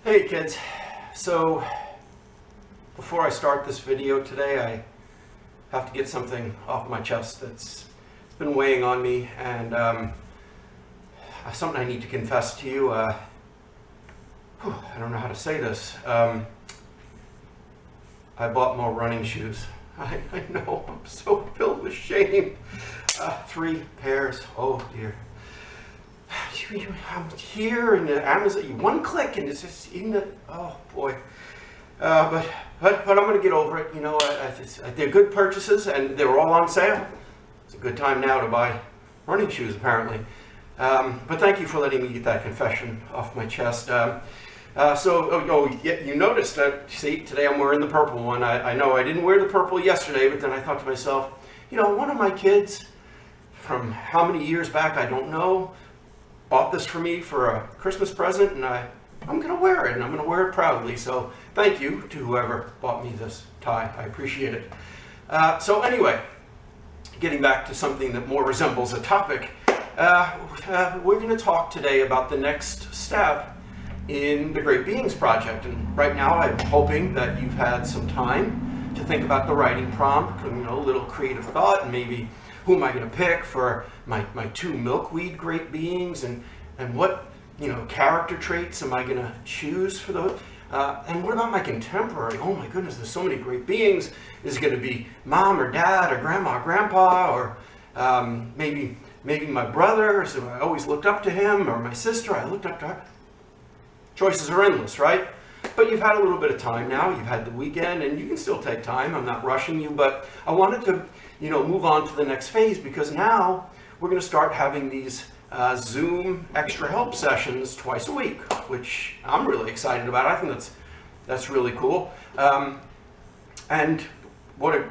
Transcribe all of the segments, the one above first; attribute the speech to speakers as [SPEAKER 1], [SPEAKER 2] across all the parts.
[SPEAKER 1] Hey kids, so before I start this video today, I have to get something off my chest that's been weighing on me, and something I need to confess to you. I don't know how to say this. I bought more running shoes. I know, I'm so filled with shame. 3 pairs, oh dear. I'm here in the Amazon, one click and it's just in the, oh boy. But I'm going to get over it. You know, they're good purchases and they were all on sale. It's a good time now to buy running shoes, apparently. But thank you for letting me get that confession off my chest. You noticed that, see, today I'm wearing the purple one. I know I didn't wear the purple yesterday, but then I thought to myself, you know, one of my kids from how many years back, I don't know, bought this for me for a Christmas present, and I'm going to wear it, and I'm going to wear it proudly. So thank you to whoever bought me this tie. I appreciate it. So anyway, getting back to something that more resembles a topic, we're going to talk today about the next step in the Great Beings Project. And right now I'm hoping that you've had some time to think about the writing prompt, you know, a little creative thought, and maybe who am I going to pick for my 2 milkweed great beings, and what, you know, character traits am I going to choose for those? And what about my contemporary? Oh my goodness, there's so many great beings. Is it going to be mom or dad or grandma or grandpa, or maybe my brother, so I always looked up to him, or my sister, I looked up to her. Choices are endless, right? But you've had a little bit of time now. You've had the weekend, and you can still take time. I'm not rushing you, but I wanted to, you know, move on to the next phase, because now we're going to start having these Zoom extra help sessions twice a week, which I'm really excited about. I think that's really cool. And what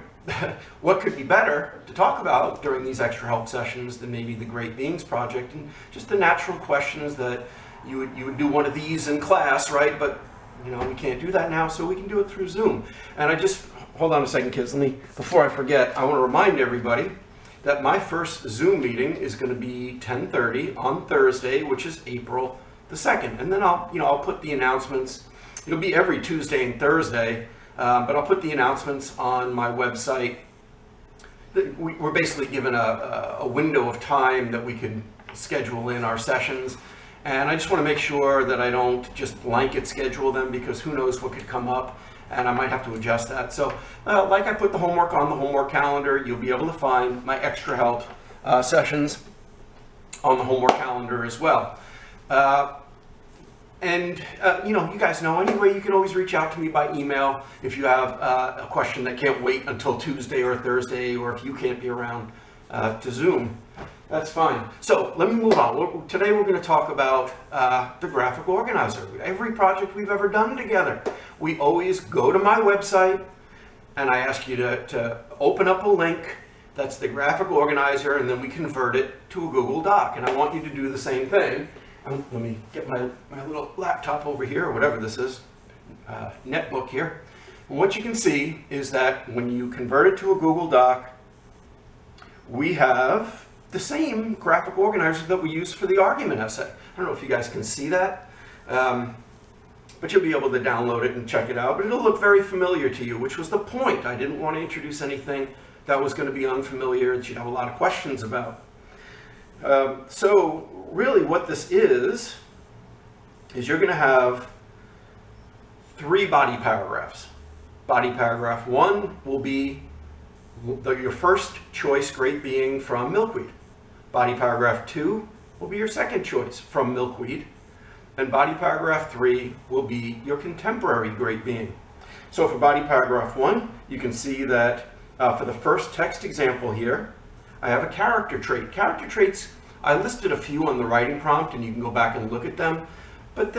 [SPEAKER 1] could be better to talk about during these extra help sessions than maybe the Great Beings Project, and just the natural questions that you would do one of these in class, right? But you know, we can't do that now, so we can do it through Zoom. And I just, hold on a second, kids. Before I forget, I want to remind everybody that my first Zoom meeting is going to be 10:30 on Thursday, which is April the 2nd. And then I'll put the announcements. It'll be every Tuesday and Thursday, but I'll put the announcements on my website. We're basically given a window of time that we can schedule in our sessions. And I just want to make sure that I don't just blanket schedule them, because who knows what could come up, and I might have to adjust that. So like I put the homework on the homework calendar, you'll be able to find my extra help sessions on the homework calendar as well. You know, you guys know, anyway, you can always reach out to me by email if you have a question that can't wait until Tuesday or Thursday, or if you can't be around to Zoom. That's fine. So let me move on. Today we're going to talk about the graphic organizer. Every project we've ever done together, we always go to my website, and I ask you to open up a link that's the graphic organizer, and then we convert it to a Google Doc. And I want you to do the same thing. Let me get my little laptop over here, or whatever this is, netbook here. And what you can see is that when you convert it to a Google Doc, we have the same graphic organizer that we use for the argument essay. I don't know if you guys can see that, but you'll be able to download it and check it out. But it'll look very familiar to you, which was the point. I didn't want to introduce anything that was going to be unfamiliar that you'd have a lot of questions about. So really what this is you're going to have 3 body paragraphs. Body paragraph 1 will be your first choice great being from milkweed. Body paragraph 2 will be your second choice from milkweed. And body paragraph 3 will be your contemporary great being. So for body paragraph 1, you can see that for the first text example here, I have a character trait. Character traits, I listed a few on the writing prompt, and you can go back and look at them. But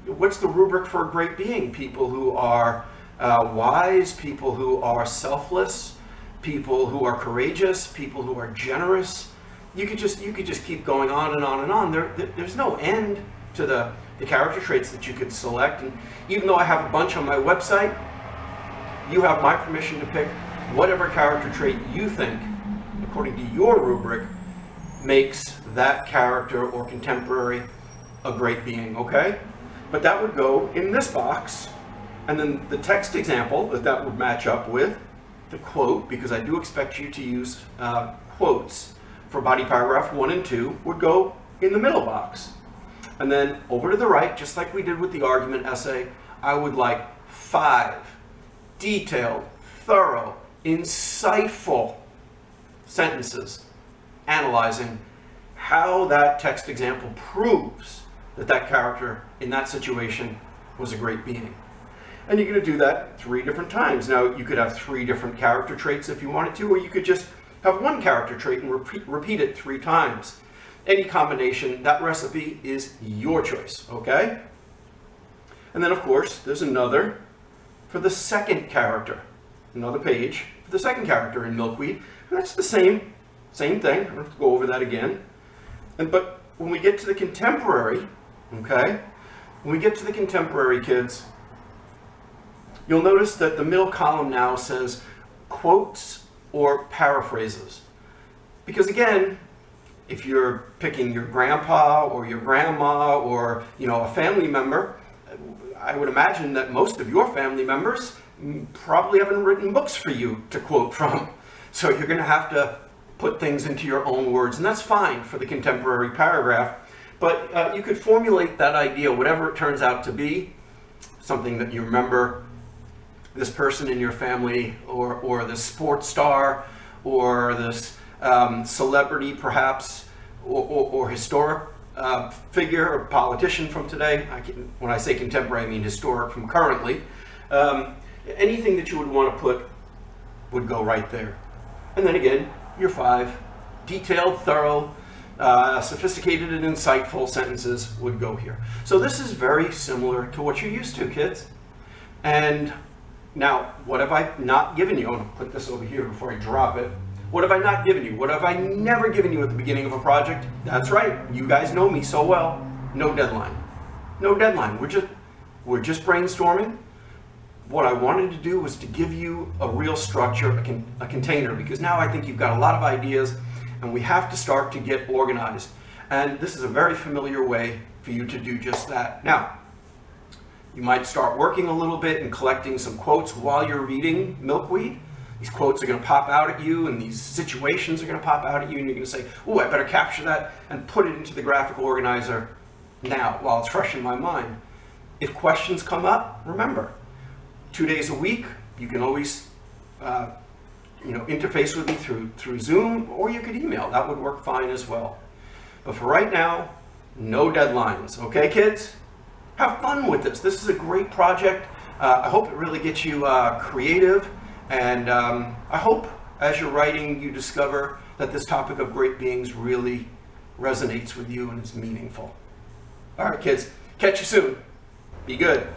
[SPEAKER 1] what's the rubric for a great being? People who are wise, people who are selfless, people who are courageous, people who are generous. You could just keep going on and on and on. There's no end to the character traits that you could select. And even though I have a bunch on my website, you have my permission to pick whatever character trait you think, according to your rubric, makes that character or contemporary a great being, okay? But that would go in this box. And then the text example that would match up with the quote, because I do expect you to use quotes for body paragraph 1 and 2, would go in the middle box. And then over to the right, just like we did with the argument essay, I would like 5 detailed, thorough, insightful sentences analyzing how that text example proves that that character in that situation was a great being. And you're going to do that 3 different times. Now, you could have 3 different character traits if you wanted to, or you could just have 1 character trait and repeat it 3 times. Any combination, that recipe is your choice, okay? And then, of course, there's another for the second character. Another page for the second character in Milkweed. And that's the same thing. I don't have to go over that again. But when we get to the contemporary, okay? When we get to the contemporary, kids, you'll notice that the middle column now says quotes or paraphrases. Because again, if you're picking your grandpa or your grandma or, a family member, I would imagine that most of your family members probably haven't written books for you to quote from. So you're going to have to put things into your own words, and that's fine for the contemporary paragraph. But you could formulate that idea, whatever it turns out to be, something that you remember this person in your family, or this sports star, or this celebrity perhaps, or historic figure or politician from today. When I say contemporary, I mean historic from currently. Anything that you would want to put would go right there. And then again, your 5 detailed, thorough, sophisticated and insightful sentences would go here. So this is very similar to what you're used to, kids. And now, what have I not given you? I'm going to put this over here before I drop it. What have I not given you? What have I never given you at the beginning of a project? That's right. You guys know me so well. No deadline. No deadline. We're just brainstorming. What I wanted to do was to give you a real structure, a container, because now I think you've got a lot of ideas and we have to start to get organized. And this is a very familiar way for you to do just that. Now, you might start working a little bit and collecting some quotes while you're reading Milkweed. These quotes are going to pop out at you, and these situations are going to pop out at you, and you're going to say, "Oh, I better capture that and put it into the graphical organizer now while it's fresh in my mind." If questions come up, remember, 2 days a week, you can always interface with me through Zoom, or you could email. That would work fine as well. But for right now, no deadlines. Okay, kids? Have fun with this. This is a great project. I hope it really gets you creative. And I hope as you're writing, you discover that this topic of great beings really resonates with you and is meaningful. All right, kids. Catch you soon. Be good.